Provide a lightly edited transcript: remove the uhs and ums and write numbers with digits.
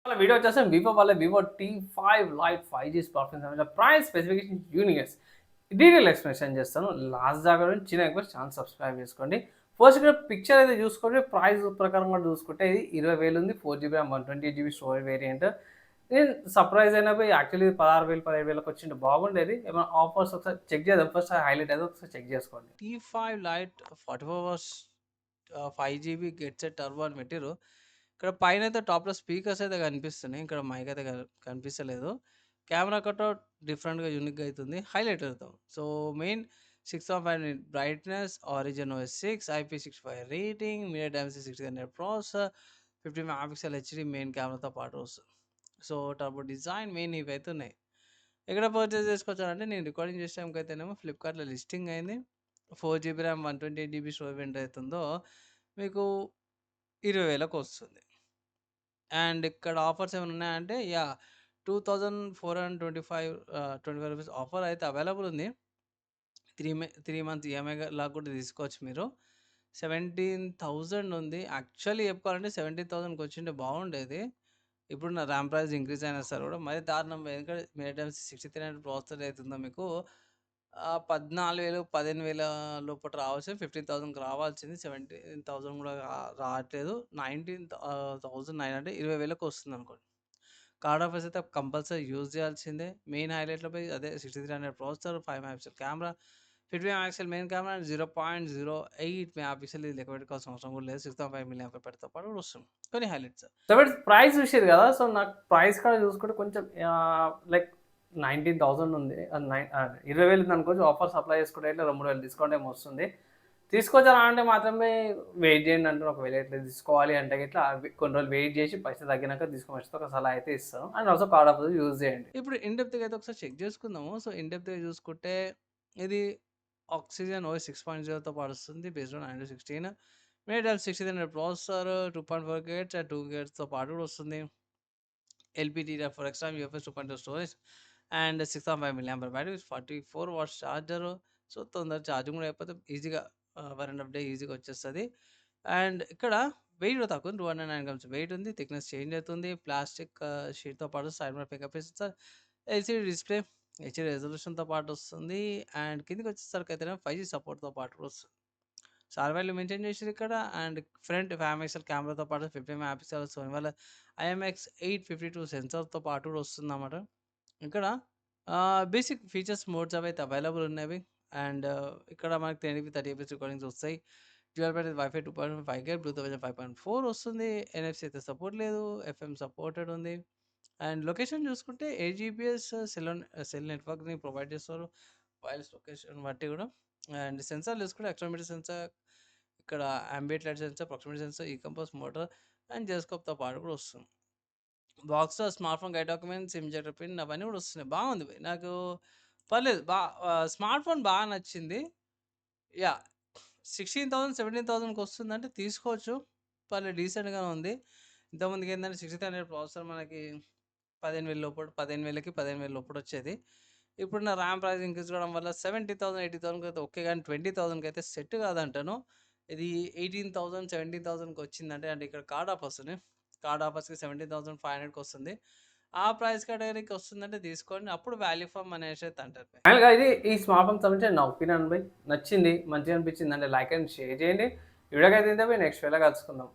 వాళ్ళ వీడియో వచ్చేసి Vivo T5 light 5G smartphone సంబంధించిన ప్రైస్ స్పెసిఫికేషన్ యూనియస్ డీటెయిల్ ఎక్స్‌ప్లనేషన్ చేస్తాను. లాస్ట్ దాకా నుంచి చిన్న రిక్వెస్ట్ ఛానల్ సబ్స్క్రైబ్ చేసుకోండి. ఫస్ట్ ఇక్కడ పిక్చర్ అయితే చూసుకోండి. ప్రైస్ ప్రకారం కూడా చూసుకుంటే ఇది 20,000 ఉంది. 4GB RAM 128GB storage variant. నేను సర్ప్రైజ్ అయినా పోయి యాక్చువల్లీ 16,000, 17,000కి వచ్చింటే బాగుండేది. ఏమైనా ఆఫర్స్ ఒకసారి చెక్ చేద్దాం. ఫస్ట్ హైలైట్ అయితే ఒకసారి చెక్ చేసుకోండి. T5 Lite 44 hours 5 GB get set turbo అని పెట్టిర్రు. ఇక్కడ పైనైతే టాప్‌లో స్పీకర్స్ అయితే కనిపిస్తున్నాయి. ఇక్కడ మైక్ అయితే కనిపిస్తలేదు. కెమెరా కటౌట్ డిఫరెంట్‌గా యూనిక్‌గా అయితుంది. హైలైట్ అవుతాం. So, main 6.5 brightness, origin OS 6, IP65 rating, media Dimensity 1600 processor, 50 megapixel HD main కెమెరాతో పాటు వస్తుంది. సో, టర్బో డిజైన్ మెయిన్ ఇవైతే ఉన్నాయి. ఎక్కడ పర్చేస్ చేసుకోవచ్చానంటే నేను రికార్డింగ్ చేసే టైంకి అయితేనేమో ఫ్లిప్‌కార్ట్‌లో లిస్టింగ్ అయింది. 4 GB RAM 128 GB storage variant అయితుందో మీకు 20,000కి వస్తుంది. అండ్ ఇక్కడ ఆఫర్స్ ఏమైనా ఉన్నాయంటే 2425 25 రూపీస్ ఆఫర్ అయితే అవైలబుల్ ఉంది. 3 మంత్స్ ఈఎంఐ లాగా కూడా తీసుకోవచ్చు మీరు. 17,000 ఉంది. యాక్చువల్లీ చెప్పుకోవాలంటే 17,000కి వచ్చింటే బాగుండేది. ఇప్పుడు నా ర్యామ్ ప్రైస్ ఇంక్రీజ్ అయినా సరే కూడా మరి దారుణం. ఎందుకంటే మీడియాటెక్ 6300 ప్రాసెసర్ అయితుందో మీకు 14,000, 15,000 లోపట రావాల్సింది 15,000కి రావాల్సింది 17,000 కూడా రావట్లేదు. 19,900 20,000కి వస్తుందనుకోండి. కార్డ్ ఆఫర్స్ అయితే కంపల్సరీ యూజ్ చేయాల్సిందే. మెయిన్ హైలైట్‌లో పోయి అదే 6300 processor, 5 megapixel camera, 50 megapixel main camera and 0.08 megapixel ఇది లెక్క పెట్టుకోవాల్సిన అవసరం కూడా లేదు. 6.5 మిల్లీ యాంపియర్ బ్యాటరీతో పాటు కూడా వస్తుంది. కొన్ని హైలైట్స్. సో, బట్ ప్రైస్ చూసిర్రు కదా! సో, నాకు ప్రైస్ కూడా చూసుకుంటే కొంచెం లైక్ 19,000 ఉంది. 20,000 ఉందనుకోవచ్చు. ఆఫర్స్ అప్లై చేసుకుంటే ఇట్లా 2,000 డిస్కౌంట్ ఏమో వస్తుంది. తీసుకొచ్చారా అంటే మాత్రమే వెయిట్ చేయండి అంటారు. ఒకవేళ ఇట్లా తీసుకోవాలి అంటే గిట్లా కొన్ని రోజులు వెయిట్ చేసి పైసలు తగ్గినాక తీసుకోమని ఒక సలహా అయితే ఇస్తాను. And also card offer use చేయండి. ఇప్పుడు ఇన్ డెప్త్‌గా అయితే ఒకసారి చెక్ చేసుకుందాము. సో, ఇన్ డెప్త్‌గా చూసుకుంటే ఇది ఆక్సిజన్ OS 6.0తో పాటు వస్తుంది. Based on Android 16. MediaTek 6300 processor, 2.4 gigahertz and 2 గిగాహెర్ట్జ్‌తో పాటు కూడా వస్తుంది. LPDDR4 extra UFS 2.2 storage and 6.5 milli battery, 44 watts charger. So, తొందర ఛార్జింగ్ కూడా అయిపోతే ఈజీగా 1 ½ డే ఈజీగా వచ్చేస్తది. అండ్ ఇక్కడ వెయిట్ కూడా తక్కువ ఉంది. 209 గ్రామ్స్ వెయిట్ ఉంది. థిక్‌నెస్ చేంజ్ అవుతుంది. ప్లాస్టిక్ షీట్‌తో పాటు సైడ్ మీద pickup sensor, LCD display, HD రెజల్యూషన్‌తో పాటు వస్తుంది. అండ్ కిందకొచ్చేసరికైతేనేమో 5G సపోర్ట్‌తో పాటు కూడా వస్తుంది. స్టార్ వాల్యూ మెయింటైన్ చేసిర్రిక్కడ. అండ్ ఫ్రంట్ 5 మెగాపిక్సెల్ కెమెరాతో పాటు 50 మెగాపిక్సెల్ సోనీ వాళ్ళ IMX852 సెన్సార్‌తో పాటు కూడా వస్తుందన్నమాట. ఇక్కడ బేసిక్ ఫీచర్స్ మోడ్స్ అవైతే అవైలబుల్ ఉన్నవి. అండ్ ఇక్కడ మనకి 1080p 30fps రికార్డింగ్స్ వస్తాయి. Dual band wifi 2.5 gate, Bluetooth version 5.4 వస్తుంది. NFC అయితే సపోర్ట్ లేదు. FM సపోర్టెడ్ ఉంది. అండ్ లొకేషన్ చూసుకుంటే 8 జీపీఎస్ సెల్ నెట్వర్క్‌ని ప్రొవైడ్ చేస్తారు. వైర్లెస్ లొకేషన్ బట్టి కూడా. అండ్ సెన్సార్లు చూసుకుంటే యాక్సిలెరోమీటర్ సెన్సార్, ఇక్కడ ambient light sensor, proximity sensor, ఈ కంపాస్ మోటార్ అండ్ జిరోస్కోప్‌తో పాటు కూడా వస్తుంది. బాక్స్‌లో smart phone guide documents, SIM జెటర్ pin అవన్నీ కూడా వస్తున్నాయి. బాగుంది. నాకు పర్లేదు. స్మార్ట్ ఫోన్ బాగా నచ్చింది. యాహ్! 16,000, 17,000కి వస్తుందంటే తీసుకోవచ్చు. పర్లేదు డీసెంట్‌గానే ఉంది. ఇంతకుముందుకేందంటే 6300 ప్రాసెసర్ మనకి 15,000 లోపల 15,000కి 15,000 లోపలొచ్చేది. ఇప్పుడున్న ర్యామ్ ప్రైస్ ఇంక్రీజ్ కావడం వల్ల 70,000, 80,000కి అయితే ఓకే. గానీ 20,000కి అయితే సెట్ కాదంటాను. ఇది 18,000, 17,000కి వచ్చిందంటే అంటే ఇక్కడ కార్డ్ ఆఫర్స్ ఉన్నాయి. కార్డ్ ఆఫర్స్‌కి 17,500కి వస్తుంది. ఆ ప్రైస్ కేటగరీకి వస్తుందంటే తీసుకోండి. అప్పుడు వాల్యూ ఫర్ మనీ అనేసైతే అంటారు. ఫైనల్‌గా ఇది ఈ స్మార్ట్ ఫోన్ సంబంధించిన నా ఒపీనియన్ బై. నచ్చింది, మంచిగా అనిపించింది అంటే లైక్ అండ్ షేర్ చేయండి. ఈ వీడియోకైతే ఇంతే బై. నెక్స్ట్ వీడియోలో కలుసుకుందాం.